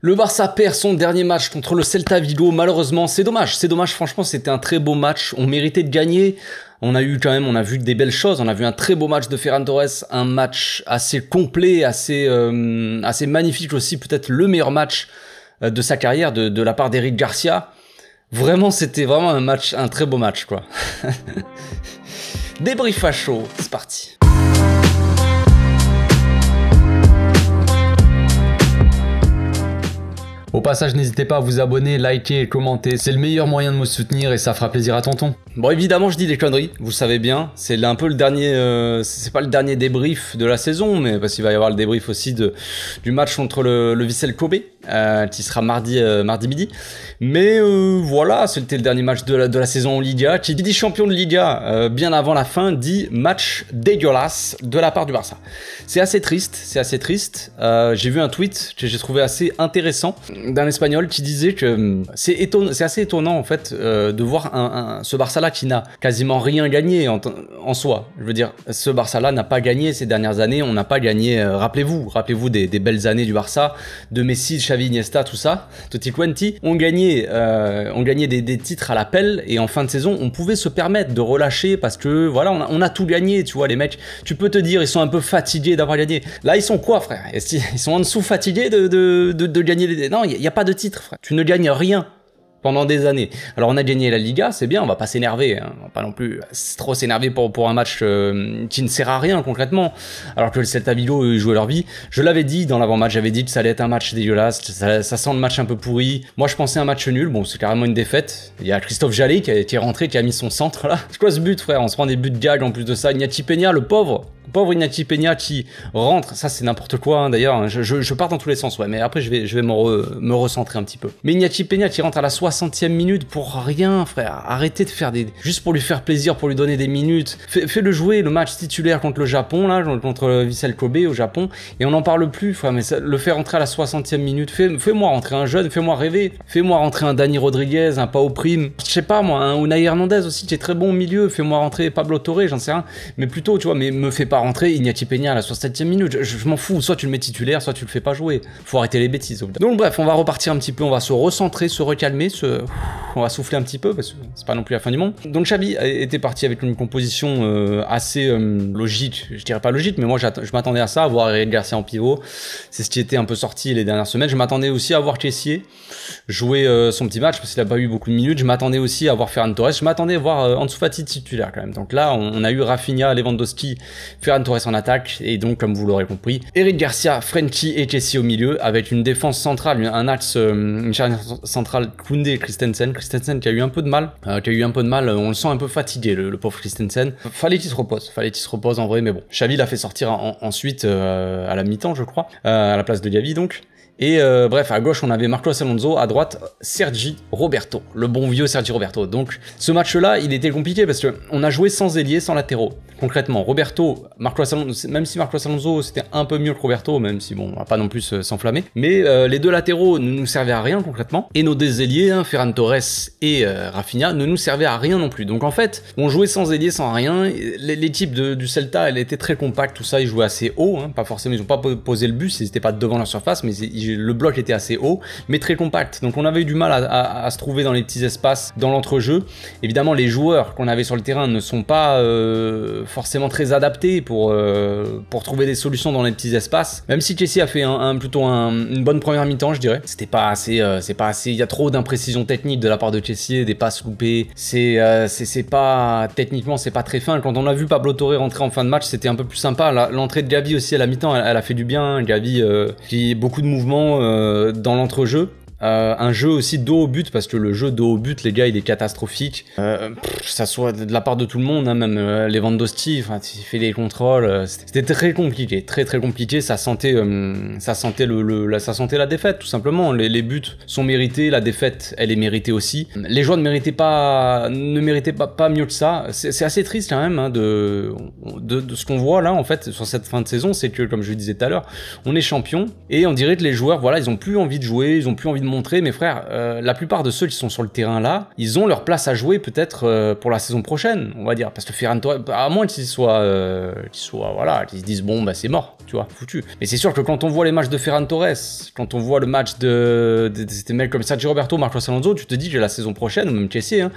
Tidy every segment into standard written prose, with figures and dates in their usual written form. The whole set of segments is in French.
Le Barça perd son dernier match contre le Celta Vigo, malheureusement, c'est dommage, franchement c'était un très beau match, on méritait de gagner, on a vu des belles choses, on a vu un très beau match de Ferran Torres, un match assez complet, assez magnifique aussi, peut-être le meilleur match de sa carrière de la part d'Eric Garcia. Vraiment, c'était vraiment un très beau match quoi. Débrief à chaud, c'est parti. Au passage, n'hésitez pas à vous abonner, liker et commenter, c'est le meilleur moyen de me soutenir et ça fera plaisir à tonton. Bon, évidemment, je dis des conneries, vous le savez bien, c'est un peu le dernier, c'est pas le dernier débrief de la saison, mais parce qu'il va y avoir le débrief aussi du match contre le Vissel Kobe, qui sera mardi midi. Mais voilà, c'était le dernier match de la saison en Liga. Qui dit champion de Liga bien avant la fin, dit match dégueulasse de la part du Barça. C'est assez triste, j'ai vu un tweet que j'ai trouvé assez intéressant d'un Espagnol qui disait que c'est assez étonnant en fait de voir ce Barça-là qui n'a quasiment rien gagné en soi. Je veux dire, ce Barça-là n'a pas gagné ces dernières années, on n'a pas gagné, rappelez-vous des belles années du Barça, de Messi, Xavi, Iniesta, tout ça, Tutti Quanti, on gagnait des titres à l'appel et en fin de saison, on pouvait se permettre de relâcher parce que voilà, on a tout gagné, tu vois, les mecs, tu peux te dire, ils sont un peu fatigués d'avoir gagné. Là, ils sont quoi, frère? Ils sont en dessous fatigués de gagner des... Non, il n'y a pas de titre, frère. Tu ne gagnes rien pendant des années. Alors on a gagné la Liga, c'est bien, on va pas s'énerver, hein. On va pas non plus trop s'énerver pour un match qui ne sert à rien concrètement, alors que le Celta Vigo ils jouaient leur vie. Je l'avais dit dans l'avant-match, j'avais dit que ça allait être un match dégueulasse, ça sent le match un peu pourri. Moi je pensais un match nul, bon c'est carrément une défaite. Il y a Christophe Jallet qui est rentré, qui a mis son centre là. C'est quoi ce but, frère? On se prend des buts de gag en plus de ça. Iñaki Peña, le pauvre Iñaki Peña qui rentre, ça c'est n'importe quoi hein, d'ailleurs, hein. Je pars dans tous les sens, ouais, mais après je vais me recentrer un petit peu. Mais Iñaki Peña qui rentre à la 60e minute pour rien, frère, arrêtez de faire juste pour lui faire plaisir, pour lui donner des minutes, fais-le jouer le match titulaire contre le Japon, là, contre Vissel Kobe au Japon, et on n'en parle plus, frère, mais ça, le faire rentrer à la 60e minute, fais-moi rentrer un jeune, fais-moi rêver, fais-moi rentrer un Dani Rodriguez, un Pau Prime, je sais pas moi, un Unai Hernandez aussi qui est très bon au milieu, fais-moi rentrer Pablo Torre, j'en sais rien, mais plutôt, tu vois, mais me fais pas rentrer Iñaki Peña à la 60e minute, je m'en fous, soit tu le mets titulaire, soit tu le fais pas jouer, faut arrêter les bêtises. Donc bref, on va repartir un petit peu, on va se recentrer, se recalmer, on va souffler un petit peu, parce que c'est pas non plus la fin du monde. Donc Xavi était parti avec une composition assez logique, je dirais pas logique, mais moi je m'attendais à ça, à voir Eric Garcia en pivot, c'est ce qui était un peu sorti les dernières semaines. Je m'attendais aussi à voir Kessié jouer son petit match, parce qu'il a pas eu beaucoup de minutes. Je m'attendais aussi à voir Ferran Torres, je m'attendais à voir Ansu Fati titulaire quand même. Donc là, on a eu Rafinha, Lewandowski, Ferran Torres en attaque, et donc comme vous l'aurez compris, Eric Garcia, Frenkie et Kessié au milieu, avec une défense centrale, un axe, une charnière centrale Koundé et Christensen qui a eu un peu de mal, on le sent un peu fatigué, le pauvre Christensen. Fallait qu'il se repose en vrai, mais bon, Xavi l'a fait sortir ensuite à la mi-temps, je crois, à la place de Gavi donc. Et bref, à gauche on avait Marcos Alonso, à droite Sergi Roberto, le bon vieux Sergi Roberto. Donc ce match-là, il était compliqué parce que on a joué sans ailier, sans latéraux. Concrètement, Marcos Alonso, même si Marcos Alonso c'était un peu mieux que Roberto, même si bon, on va pas non plus s'enflammer, mais les deux latéraux ne nous servaient à rien concrètement, et nos deux ailiers, hein, Ferran Torres et Rafinha, ne nous servaient à rien non plus. Donc en fait, on jouait sans ailier, sans rien. L'équipe du Celta, elle était très compacte, tout ça, ils jouaient assez haut, hein, pas forcément, ils ont pas posé le bus, ils étaient pas devant leur surface, mais le bloc était assez haut, mais très compact. Donc on avait eu du mal à se trouver dans les petits espaces, dans l'entrejeu. Évidemment, les joueurs qu'on avait sur le terrain ne sont pas forcément très adaptés pour trouver des solutions dans les petits espaces. Même si Kessié a fait plutôt une bonne première mi-temps, je dirais. C'était pas assez, il y a trop d'imprécision technique de la part de Kessié, des passes loupées. Techniquement, c'est pas très fin. Quand on a vu Pablo Torre rentrer en fin de match, c'était un peu plus sympa. L'entrée de Gavi aussi à la mi-temps, elle a fait du bien. Gavi qui beaucoup de mouvements dans l'entrejeu. Un jeu aussi dos au but, parce que le jeu dos au but, les gars, il est catastrophique. Ça soit de la part de tout le monde, hein, même Lewandowski, enfin, il fait des contrôles. C'était très compliqué, très compliqué. Ça sentait la défaite, tout simplement. Les buts sont mérités, la défaite, elle est méritée aussi. Les joueurs ne méritaient pas mieux que ça. C'est assez triste quand même, hein, de ce qu'on voit là, en fait, sur cette fin de saison, c'est que, comme je le disais tout à l'heure, on est champion et on dirait que les joueurs, voilà, ils ont plus envie de jouer, ils ont plus envie de montrer, mes frères, la plupart de ceux qui sont sur le terrain là, ils ont leur place à jouer peut-être pour la saison prochaine, on va dire, parce que Ferran Torres, à moins qu'ils voilà, qu'ils se disent bon bah c'est mort, tu vois, foutu. Mais c'est sûr que quand on voit les matchs de Ferran Torres, quand on voit le match de des mecs comme Sergio Roberto, Marcos Alonso, tu te dis que la saison prochaine, ou même Chelsea,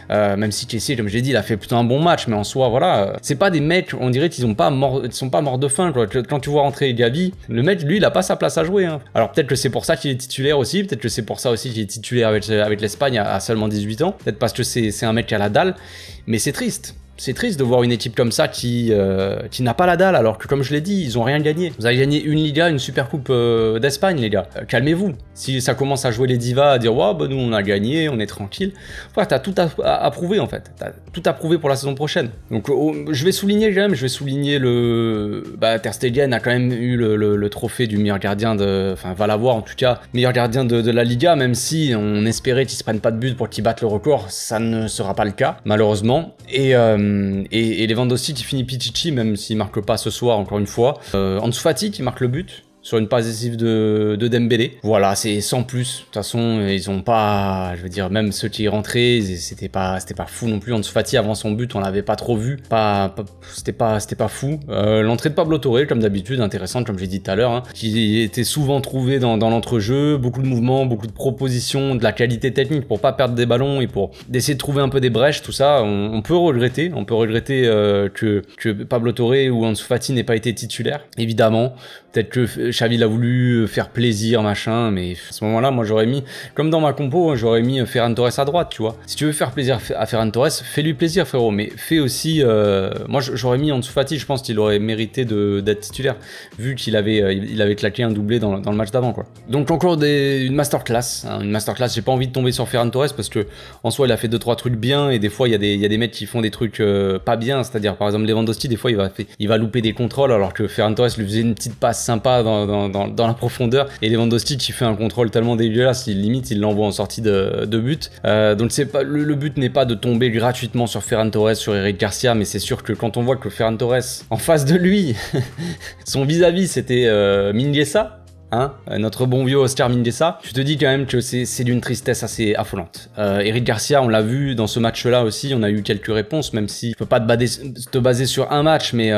même si Chelsea, comme j'ai dit, il a fait plutôt un bon match, mais en soi, voilà, c'est pas des mecs, on dirait qu'ils sont pas morts de faim, quoi. Quand tu vois rentrer Gavi, le mec, lui, il a pas sa place à jouer. Alors peut-être que c'est pour ça qu'il est titulaire aussi, peut-être que c'est pour ça aussi qu'il est titulaire avec l'Espagne à seulement 18 ans, peut-être parce que c'est un mec qui a la dalle, mais c'est triste. C'est triste de voir une équipe comme ça qui n'a pas la dalle, alors que comme je l'ai dit, ils ont rien gagné. Vous avez gagné une Liga, une Super Coupe d'Espagne, les gars. Calmez-vous. Si ça commence à jouer les divas, à dire « Ouais, bah nous on a gagné, on est tranquille », frère, t'as tout à prouver en fait. T'as tout à prouver pour la saison prochaine. Donc je vais souligner quand même, Ter Stegen a quand même eu le trophée du meilleur gardien enfin va l'avoir en tout cas, meilleur gardien de la Liga, même si on espérait qu'ils se prennent pas de but pour qu'ils battent le record, ça ne sera pas le cas, malheureusement. Et Lewandowski qui finit Pichichi, même s'il marque pas ce soir encore une fois. Ansu Fati qui marque le but sur une passe décisive de Dembélé. Voilà, c'est sans plus. De toute façon, ils ont pas, je veux dire, même ceux qui rentraient, c'était pas fou non plus. Ansu Fati avant son but, on l'avait pas trop vu. C'était pas fou. L'entrée de Pablo Torre, comme d'habitude, intéressante, comme j'ai dit tout à l'heure, qui était souvent trouvé dans l'entrejeu, beaucoup de mouvements, beaucoup de propositions, de la qualité technique pour pas perdre des ballons et pour d'essayer de trouver un peu des brèches, tout ça. On peut regretter, que Pablo Torre ou Ansu Fati n'ait pas été titulaire, évidemment. Peut-être que Xavi a voulu faire plaisir, machin, mais à ce moment-là, moi j'aurais mis, comme dans ma compo, j'aurais mis Ferran Torres à droite, tu vois. Si tu veux faire plaisir à Ferran Torres, fais-lui plaisir, frérot, mais fais aussi... moi j'aurais mis Ansu Fati, je pense qu'il aurait mérité d'être titulaire, vu qu'il avait claqué un doublé dans le match d'avant, quoi. Donc encore une masterclass, une masterclass, j'ai pas envie de tomber sur Ferran Torres, parce que en soi il a fait 2-3 trucs bien, et des fois il y a des mecs qui font des trucs pas bien, c'est-à-dire par exemple Lewandowski, des fois il va louper des contrôles, alors que Ferran Torres lui faisait une petite passe sympa dans la profondeur, et Lewandowski qui fait un contrôle tellement dégueulasse, limite il l'envoie en sortie de but. Donc c'est pas le but n'est pas de tomber gratuitement sur Ferran Torres, sur Eric Garcia, mais c'est sûr que quand on voit que Ferran Torres en face de lui, son vis-à-vis c'était Mingueza, notre bon vieux Oscar Mingueza, tu te dis quand même que c'est d'une tristesse assez affolante. Eric Garcia, on l'a vu dans ce match-là aussi, on a eu quelques réponses, même si je peux pas te baser sur un match, mais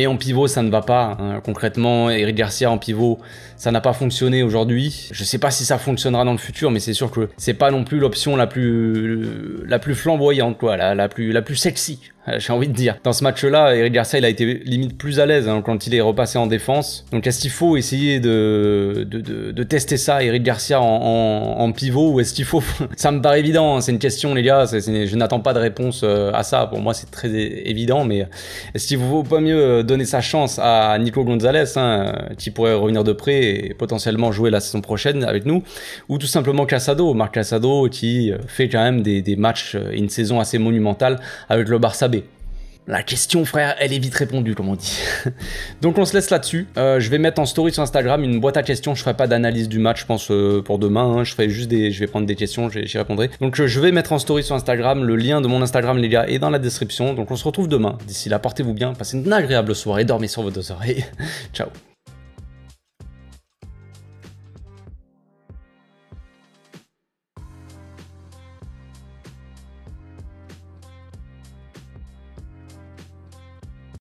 en pivot ça ne va pas. Concrètement, Eric Garcia en pivot, ça n'a pas fonctionné aujourd'hui. Je sais pas si ça fonctionnera dans le futur, mais c'est sûr que c'est pas non plus l'option la plus flamboyante, quoi, la plus sexy. J'ai envie de dire. Dans ce match-là, Eric Garcia, il a été limite plus à l'aise quand il est repassé en défense. Donc est-ce qu'il faut essayer de tester ça, Eric Garcia en pivot, ou est-ce qu'il faut... Ça me paraît évident, c'est une question les gars, je n'attends pas de réponse à ça. Pour moi c'est très évident, mais est-ce qu'il vaut pas mieux donner sa chance à Nico Gonzalez, qui pourrait revenir de près et potentiellement jouer la saison prochaine avec nous, ou tout simplement Casado, Marc Casado, qui fait quand même des matchs, une saison assez monumentale avec le Barça B. La question, frère, elle est vite répondue, comme on dit. Donc on se laisse là-dessus. Je vais mettre en story sur Instagram une boîte à questions. Je ferai pas d'analyse du match, je pense, pour demain. Je ferai juste je vais prendre des questions, j'y répondrai. Donc je vais mettre en story sur Instagram. Le lien de mon Instagram, les gars, est dans la description. Donc on se retrouve demain. D'ici là, portez-vous bien, passez une agréable soirée, dormez sur vos deux oreilles. Ciao.